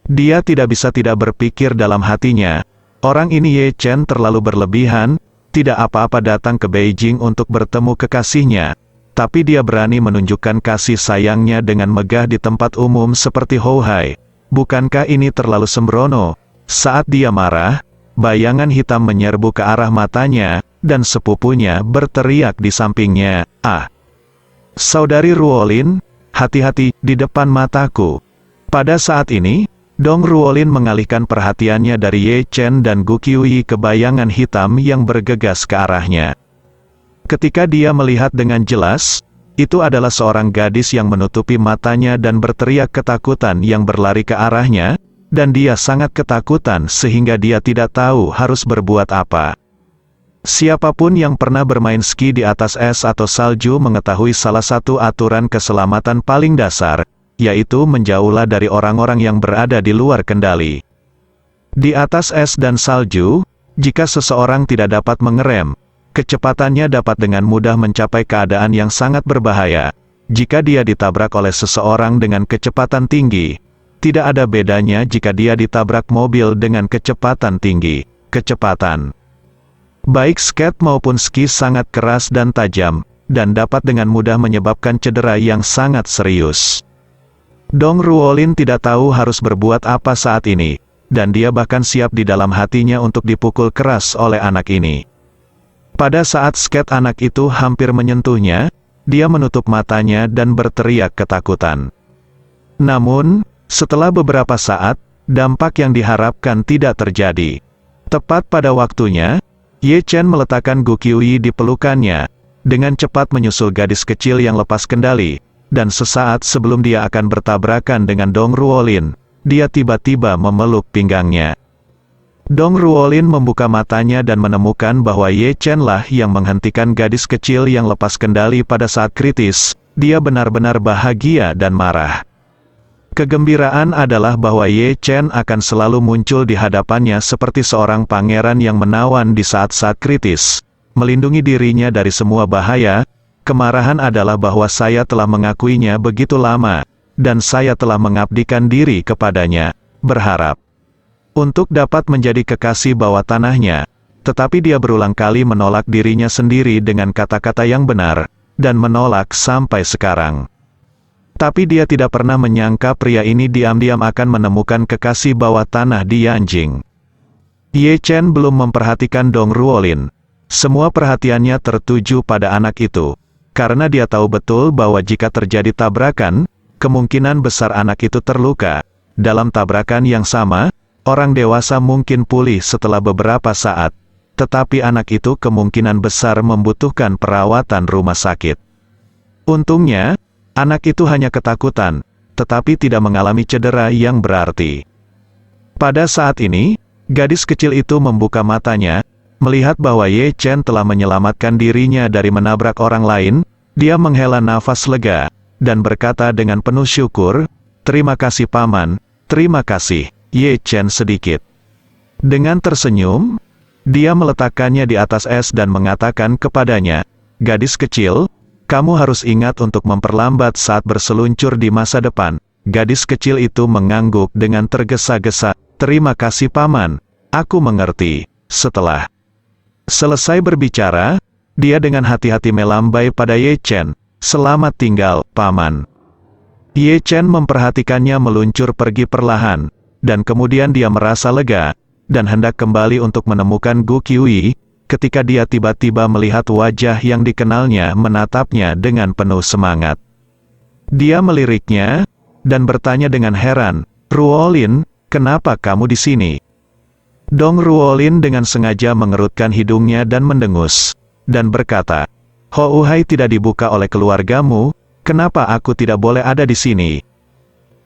Dia tidak bisa tidak berpikir dalam hatinya, orang ini Ye Chen terlalu berlebihan, tidak apa-apa datang ke Beijing untuk bertemu kekasihnya, tapi dia berani menunjukkan kasih sayangnya dengan megah di tempat umum seperti Houhai. Bukankah ini terlalu sembrono? Saat dia marah, bayangan hitam menyerbu ke arah matanya, dan sepupunya berteriak di sampingnya, "Ah! Saudari Ruolin, hati-hati di depan mataku." Pada saat ini, Dong Ruolin mengalihkan perhatiannya dari Ye Chen dan Gu Qiuyi ke bayangan hitam yang bergegas ke arahnya. Ketika dia melihat dengan jelas, itu adalah seorang gadis yang menutupi matanya dan berteriak ketakutan yang berlari ke arahnya, dan dia sangat ketakutan sehingga dia tidak tahu harus berbuat apa. Siapapun yang pernah bermain ski di atas es atau salju mengetahui salah satu aturan keselamatan paling dasar, yaitu menjauhlah dari orang-orang yang berada di luar kendali. Di atas es dan salju, jika seseorang tidak dapat mengerem, kecepatannya dapat dengan mudah mencapai keadaan yang sangat berbahaya. Jika dia ditabrak oleh seseorang dengan kecepatan tinggi, tidak ada bedanya jika dia ditabrak mobil dengan kecepatan tinggi. Kecepatan baik skate maupun ski sangat keras dan tajam, dan dapat dengan mudah menyebabkan cedera yang sangat serius. Dong Ruolin tidak tahu harus berbuat apa saat ini, dan dia bahkan siap di dalam hatinya untuk dipukul keras oleh anak ini. Pada saat skate anak itu hampir menyentuhnya, dia menutup matanya dan berteriak ketakutan. Namun, setelah beberapa saat, dampak yang diharapkan tidak terjadi. Tepat pada waktunya, Ye Chen meletakkan Gu Qiuyi di pelukannya, dengan cepat menyusul gadis kecil yang lepas kendali, dan sesaat sebelum dia akan bertabrakan dengan Dong Ruolin, dia tiba-tiba memeluk pinggangnya. Dong Ruolin membuka matanya dan menemukan bahwa Ye Chen lah yang menghentikan gadis kecil yang lepas kendali pada saat kritis. Dia benar-benar bahagia dan marah. Kegembiraan adalah bahwa Ye Chen akan selalu muncul di hadapannya seperti seorang pangeran yang menawan di saat-saat kritis, melindungi dirinya dari semua bahaya. Kemarahan adalah bahwa saya telah mengakuinya begitu lama, dan saya telah mengabdikan diri kepadanya, berharap untuk dapat menjadi kekasih bawah tanahnya, tetapi dia berulang kali menolak dirinya sendiri dengan kata-kata yang benar, dan menolak sampai sekarang. Tapi dia tidak pernah menyangka pria ini diam-diam akan menemukan kekasih bawah tanah di Yanjing. Ye Chen belum memperhatikan Dong Ruolin. Semua perhatiannya tertuju pada anak itu, karena dia tahu betul bahwa jika terjadi tabrakan, kemungkinan besar anak itu terluka. Dalam tabrakan yang sama, orang dewasa mungkin pulih setelah beberapa saat, tetapi anak itu kemungkinan besar membutuhkan perawatan rumah sakit. Untungnya, anak itu hanya ketakutan, tetapi tidak mengalami cedera yang berarti. Pada saat ini, gadis kecil itu membuka matanya, melihat bahwa Ye Chen telah menyelamatkan dirinya dari menabrak orang lain. Dia menghela nafas lega, dan berkata dengan penuh syukur, "Terima kasih Paman." terima kasih, Ye Chen sedikit. Dengan tersenyum, dia meletakkannya di atas es dan mengatakan kepadanya, gadis kecil, kamu harus ingat untuk memperlambat saat berseluncur di masa depan. Gadis kecil itu mengangguk dengan tergesa-gesa, terima kasih paman, aku mengerti. Setelah selesai berbicara, dia dengan hati-hati melambai pada Ye Chen, selamat tinggal, paman. Ye Chen memperhatikannya meluncur pergi perlahan, dan kemudian dia merasa lega, dan hendak kembali untuk menemukan Gu Qiuyi, ketika dia tiba-tiba melihat wajah yang dikenalnya menatapnya dengan penuh semangat. Dia meliriknya, dan bertanya dengan heran, Ruolin, kenapa kamu di sini? Dong Ruolin dengan sengaja mengerutkan hidungnya dan mendengus, dan berkata, Houhai tidak dibuka oleh keluargamu, kenapa aku tidak boleh ada di sini?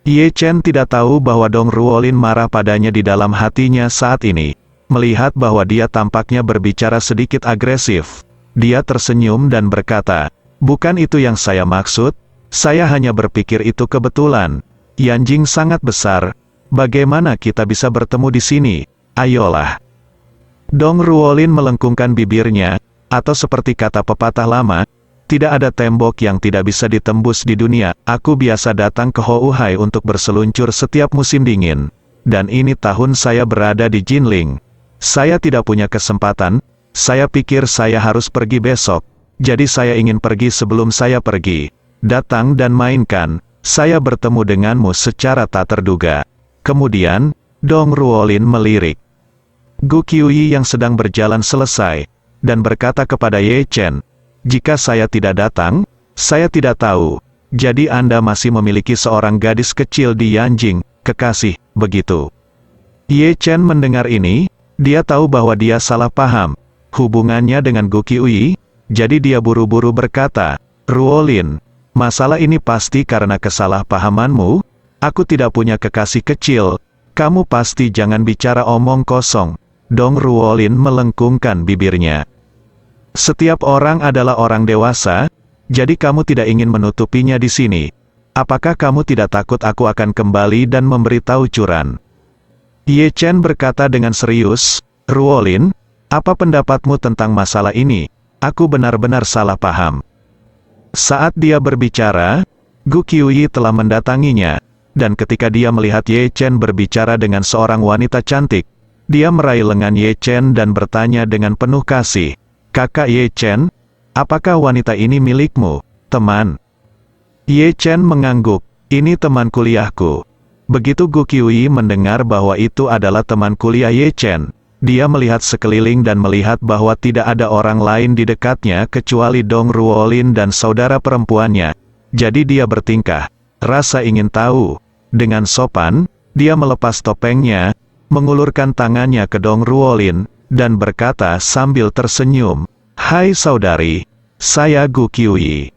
Ye Chen tidak tahu bahwa Dong Ruolin marah padanya di dalam hatinya saat ini. Melihat bahwa dia tampaknya berbicara sedikit agresif, dia tersenyum dan berkata, bukan itu yang saya maksud, saya hanya berpikir itu kebetulan. Yanjing sangat besar, bagaimana kita bisa bertemu di sini? Ayolah. Dong Ruolin melengkungkan bibirnya, atau seperti kata pepatah lama, tidak ada tembok yang tidak bisa ditembus di dunia. Aku biasa datang ke Houhai untuk berseluncur setiap musim dingin. Dan ini tahun saya berada di Jinling. Saya tidak punya kesempatan, saya pikir saya harus pergi besok. Jadi saya ingin pergi sebelum saya pergi. Datang dan mainkan, saya bertemu denganmu secara tak terduga. Kemudian, Dong Ruolin melirik. Gu Qiuyi yang sedang berjalan selesai, dan berkata kepada Ye Chen, jika saya tidak datang, saya tidak tahu. Jadi Anda masih memiliki seorang gadis kecil di Yanjing, kekasih, begitu. Ye Chen mendengar ini, dia tahu bahwa dia salah paham hubungannya dengan Gu Qiuyi, jadi dia buru-buru berkata, Ruolin, masalah ini pasti karena kesalahpahamanmu, aku tidak punya kekasih kecil, kamu pasti jangan bicara omong kosong. Dong Ruolin melengkungkan bibirnya. Setiap orang adalah orang dewasa, jadi kamu tidak ingin menutupinya di sini. Apakah kamu tidak takut aku akan kembali dan memberitahu curan? Ye Chen berkata dengan serius, Ruolin, apa pendapatmu tentang masalah ini? Aku benar-benar salah paham. Saat dia berbicara, Gu Qiuyi telah mendatanginya, dan ketika dia melihat Ye Chen berbicara dengan seorang wanita cantik, dia meraih lengan Ye Chen dan bertanya dengan penuh kasih, Kakak Ye Chen, apakah wanita ini milikmu, teman? Ye Chen mengangguk, ini teman kuliahku. Begitu Gu Qiuyi mendengar bahwa itu adalah teman kuliah Ye Chen, dia melihat sekeliling dan melihat bahwa tidak ada orang lain di dekatnya kecuali Dong Ruolin dan saudara perempuannya. Jadi dia bertingkah, rasa ingin tahu. Dengan sopan, dia melepas topengnya, mengulurkan tangannya ke Dong Ruolin, dan berkata sambil tersenyum, Hai saudari, saya Gu Qiuyi.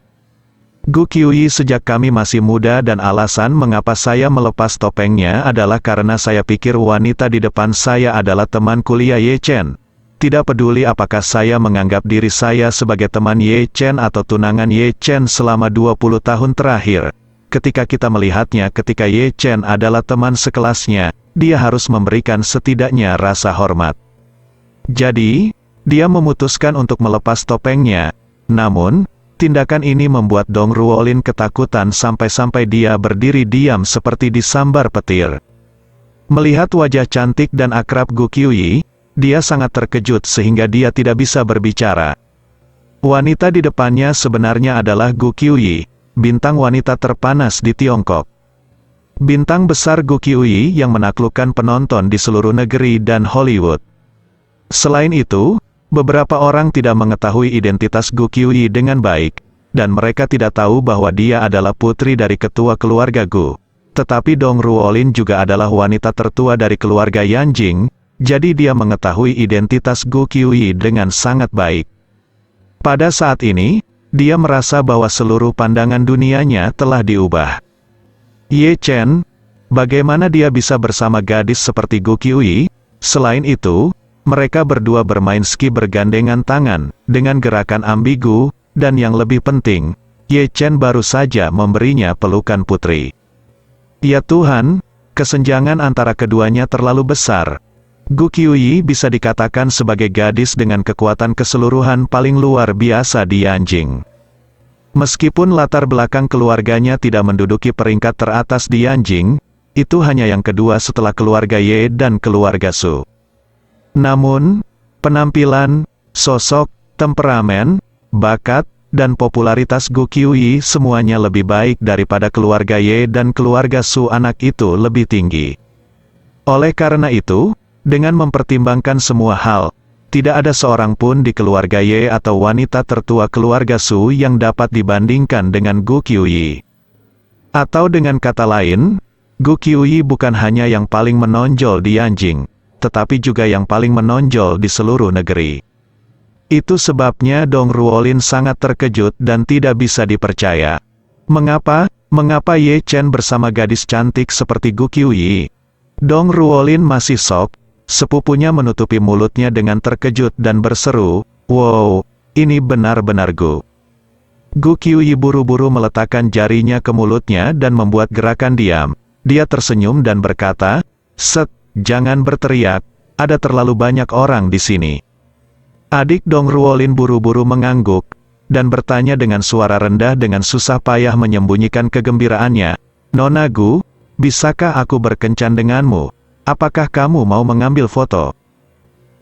Gu Qiuyi sejak kami masih muda dan alasan mengapa saya melepas topengnya adalah karena saya pikir wanita di depan saya adalah teman kuliah Ye Chen. Tidak peduli apakah saya menganggap diri saya sebagai teman Ye Chen atau tunangan Ye Chen selama 20 tahun terakhir. Ketika kita melihatnya ketika Ye Chen adalah teman sekelasnya, dia harus memberikan setidaknya rasa hormat. Jadi, dia memutuskan untuk melepas topengnya. Namun, tindakan ini membuat Dong Ruolin ketakutan sampai-sampai dia berdiri diam seperti disambar petir. Melihat wajah cantik dan akrab Gu Qiuyi, dia sangat terkejut sehingga dia tidak bisa berbicara. Wanita di depannya sebenarnya adalah Gu Qiuyi, bintang wanita terpanas di Tiongkok. Bintang besar Gu Qiuyi yang menaklukkan penonton di seluruh negeri dan Hollywood. Selain itu, beberapa orang tidak mengetahui identitas Gu Qiuyi dengan baik, dan mereka tidak tahu bahwa dia adalah putri dari ketua keluarga Gu. Tetapi Dong Ruolin juga adalah wanita tertua dari keluarga Yanjing, jadi dia mengetahui identitas Gu Qiuyi dengan sangat baik. Pada saat ini, dia merasa bahwa seluruh pandangan dunianya telah diubah. Ye Chen, bagaimana dia bisa bersama gadis seperti Gu Qiuyi? Selain itu, mereka berdua bermain ski bergandengan tangan, dengan gerakan ambigu, dan yang lebih penting, Ye Chen baru saja memberinya pelukan putri. Ya Tuhan, kesenjangan antara keduanya terlalu besar. Gu Qiuyi bisa dikatakan sebagai gadis dengan kekuatan keseluruhan paling luar biasa di Yanjing. Meskipun latar belakang keluarganya tidak menduduki peringkat teratas di Yanjing, itu hanya yang kedua setelah keluarga Ye dan keluarga Su. Namun, penampilan, sosok, temperamen, bakat, dan popularitas Gu Qiuyi semuanya lebih baik daripada keluarga Ye dan keluarga Su. Anak itu lebih tinggi. Oleh karena itu, dengan mempertimbangkan semua hal, tidak ada seorang pun di keluarga Ye atau wanita tertua keluarga Su yang dapat dibandingkan dengan Gu Qiuyi. Atau dengan kata lain, Gu Qiuyi bukan hanya yang paling menonjol di Yanjing, tetapi juga yang paling menonjol di seluruh negeri. Itu sebabnya Dong Ruolin sangat terkejut dan tidak bisa dipercaya. Mengapa Ye Chen bersama gadis cantik seperti Gu Qiuyi? Dong Ruolin masih shock. Sepupunya menutupi mulutnya dengan terkejut dan berseru, "Wow, ini benar-benar Gu." Gu Qiuyi buru-buru meletakkan jarinya ke mulutnya dan membuat gerakan diam. Dia tersenyum dan berkata, "Set, jangan berteriak, ada terlalu banyak orang di sini." Adik Dong Ruolin buru-buru mengangguk, dan bertanya dengan suara rendah dengan susah payah menyembunyikan kegembiraannya, "Nona Gu, bisakah aku berkencan denganmu? Apakah kamu mau mengambil foto?"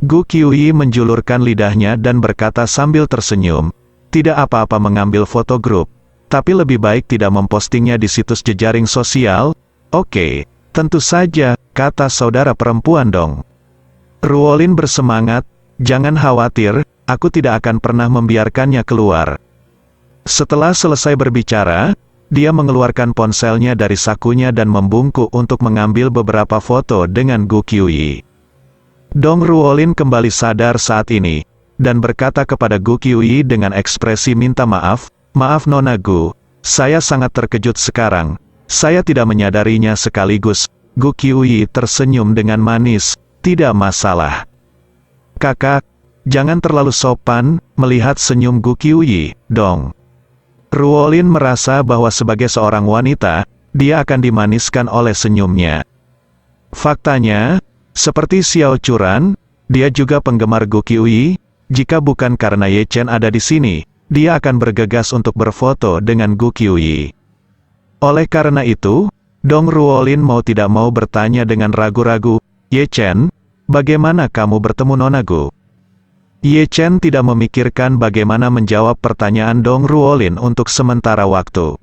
Gu Qiuyi menjulurkan lidahnya dan berkata sambil tersenyum, "Tidak apa-apa mengambil foto grup, tapi lebih baik tidak mempostingnya di situs jejaring sosial." "Oke, tentu saja," kata saudara perempuan Dong. Ruolin bersemangat, "Jangan khawatir, aku tidak akan pernah membiarkannya keluar." Setelah selesai berbicara, dia mengeluarkan ponselnya dari sakunya dan membungkuk untuk mengambil beberapa foto dengan Gu Qiuyi. Dong Ruolin kembali sadar saat ini, dan berkata kepada Gu Qiuyi dengan ekspresi minta maaf, "Maaf Nona Gu, saya sangat terkejut sekarang, saya tidak menyadarinya sekaligus." Gu Qiuyi tersenyum dengan manis, "Tidak masalah. Kakak, jangan terlalu sopan." Melihat senyum Gu Qiuyi, Dong Ruolin merasa bahwa sebagai seorang wanita, dia akan dimaniskan oleh senyumnya. Faktanya, seperti Xiao Churan, dia juga penggemar Gu Qiuyi. Jika bukan karena Ye Chen ada di sini, dia akan bergegas untuk berfoto dengan Gu Qiuyi. Oleh karena itu, Dong Ruolin mau tidak mau bertanya dengan ragu-ragu, "Ye Chen, bagaimana kamu bertemu Nona Gu?" Ye Chen tidak memikirkan bagaimana menjawab pertanyaan Dong Ruolin untuk sementara waktu.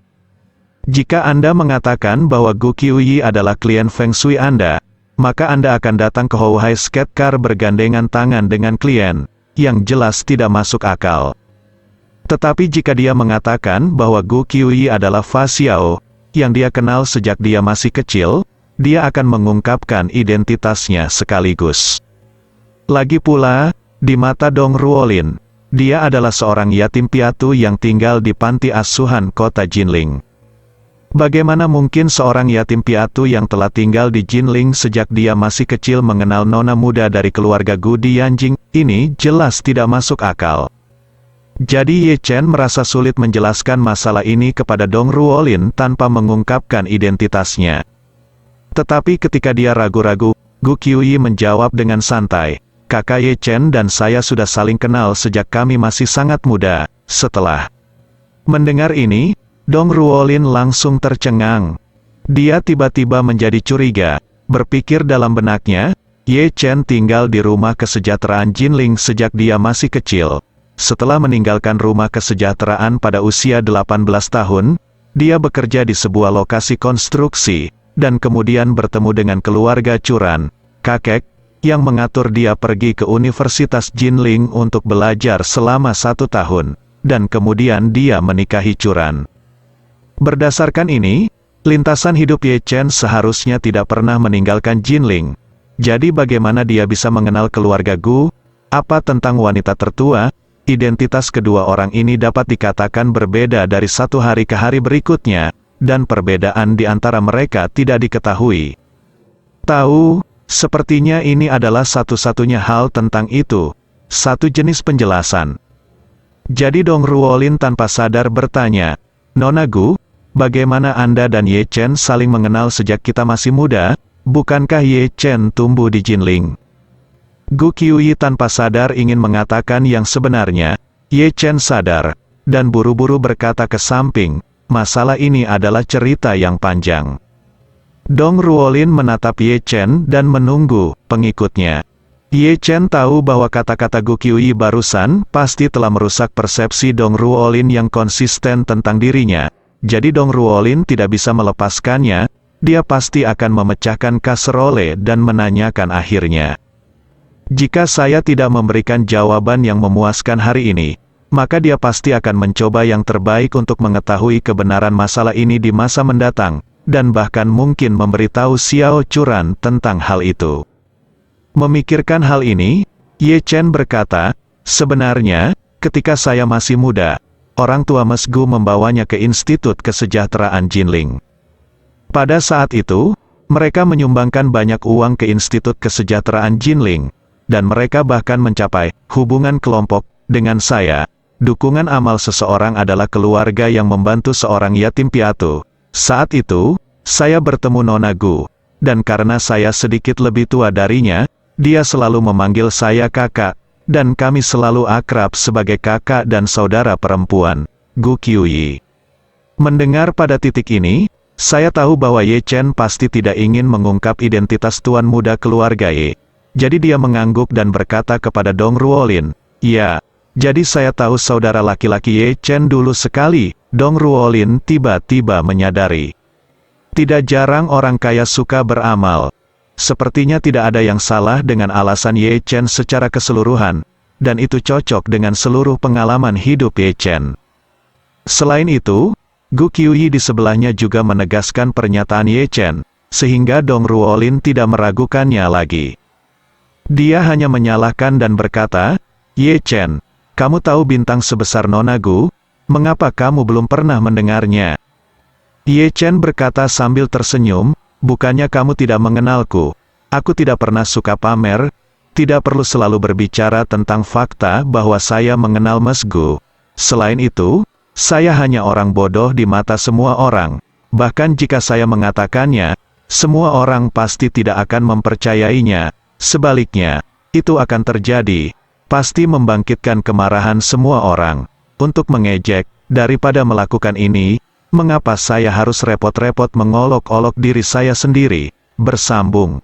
"Jika Anda mengatakan bahwa Gu Qiuyi adalah klien Feng Shui Anda, maka Anda akan datang ke Houhai Skate Car bergandengan tangan dengan klien, yang jelas tidak masuk akal. Tetapi jika dia mengatakan bahwa Gu Qiuyi adalah Fa Xiao, yang dia kenal sejak dia masih kecil, dia akan mengungkapkan identitasnya sekaligus." Lagi pula, di mata Dong Ruolin, dia adalah seorang yatim piatu yang tinggal di panti asuhan kota Jinling. Bagaimana mungkin seorang yatim piatu yang telah tinggal di Jinling sejak dia masih kecil mengenal nona muda dari keluarga Gu di Yanjing? Ini jelas tidak masuk akal. Jadi Ye Chen merasa sulit menjelaskan masalah ini kepada Dong Ruolin tanpa mengungkapkan identitasnya. Tetapi ketika dia ragu-ragu, Gu Qiuyi menjawab dengan santai, "Kakak Ye Chen dan saya sudah saling kenal sejak kami masih sangat muda." Setelah mendengar ini, Dong Ruolin langsung tercengang. Dia tiba-tiba menjadi curiga, berpikir dalam benaknya, Ye Chen tinggal di rumah kesejahteraan Jinling sejak dia masih kecil. Setelah meninggalkan rumah kesejahteraan pada usia 18 tahun, dia bekerja di sebuah lokasi konstruksi, dan kemudian bertemu dengan keluarga Churan, kakek, yang mengatur dia pergi ke Universitas Jinling untuk belajar selama 1 tahun, dan kemudian dia menikahi Churan. Berdasarkan ini, lintasan hidup Ye Chen seharusnya tidak pernah meninggalkan Jinling. Jadi bagaimana dia bisa mengenal keluarga Gu? Apa tentang wanita tertua? Identitas kedua orang ini dapat dikatakan berbeda dari satu hari ke hari berikutnya, dan perbedaan di antara mereka tidak diketahui. Sepertinya ini adalah satu-satunya hal tentang itu. Satu jenis penjelasan. Jadi Dong Ruolin tanpa sadar bertanya, "Nona Gu, bagaimana Anda dan Ye Chen saling mengenal sejak kita masih muda?" bukankah Ye Chen tumbuh di Jinling? Gu Qiuyi tanpa sadar ingin mengatakan yang sebenarnya. Ye Chen sadar, dan buru-buru berkata ke samping, masalah ini adalah cerita yang panjang. Dong Ruolin menatap Ye Chen dan menunggu pengikutnya. Ye Chen tahu bahwa kata-kata Gu Qiuyi barusan pasti telah merusak persepsi Dong Ruolin yang konsisten tentang dirinya. Jadi Dong Ruolin tidak bisa melepaskannya, dia pasti akan memecahkan kaserole dan menanyakan akhirnya. Jika saya tidak memberikan jawaban yang memuaskan hari ini, maka dia pasti akan mencoba yang terbaik untuk mengetahui kebenaran masalah ini di masa mendatang, dan bahkan mungkin memberitahu Xiao Churan tentang hal itu. Memikirkan hal ini, Ye Chen berkata, sebenarnya, ketika saya masih muda, orang tua Mas Gu membawanya ke Institut Kesejahteraan Jinling. Pada saat itu, mereka menyumbangkan banyak uang ke Institut Kesejahteraan Jinling, dan mereka bahkan mencapai hubungan kelompok dengan saya. Dukungan amal seseorang adalah keluarga yang membantu seorang yatim piatu. Saat itu, saya bertemu Nona Gu, dan karena saya sedikit lebih tua darinya, dia selalu memanggil saya kakak, dan kami selalu akrab sebagai kakak dan saudara perempuan, Gu Qiuyi. Mendengar pada titik ini, saya tahu bahwa Ye Chen pasti tidak ingin mengungkap identitas tuan muda keluarga Ye. Jadi dia mengangguk dan berkata kepada Dong Ruolin, ya, jadi saya tahu saudara laki-laki Ye Chen dulu sekali. Dong Ruolin tiba-tiba menyadari. Tidak jarang orang kaya suka beramal. Sepertinya tidak ada yang salah dengan alasan Ye Chen secara keseluruhan, dan itu cocok dengan seluruh pengalaman hidup Ye Chen. Selain itu, Gu Qiuyi di sebelahnya juga menegaskan pernyataan Ye Chen, sehingga Dong Ruolin tidak meragukannya lagi. Dia hanya menyalahkan dan berkata, Ye Chen, kamu tahu bintang sebesar Nona Gu? Mengapa kamu belum pernah mendengarnya? Ye Chen berkata sambil tersenyum, bukannya kamu tidak mengenalku. Aku tidak pernah suka pamer, tidak perlu selalu berbicara tentang fakta bahwa saya mengenal Mas Gu. Selain itu, saya hanya orang bodoh di mata semua orang. Bahkan jika saya mengatakannya, semua orang pasti tidak akan mempercayainya. Sebaliknya, itu akan terjadi, pasti membangkitkan kemarahan semua orang. Untuk mengejek, daripada melakukan ini, mengapa saya harus repot-repot mengolok-olok diri saya sendiri? Bersambung.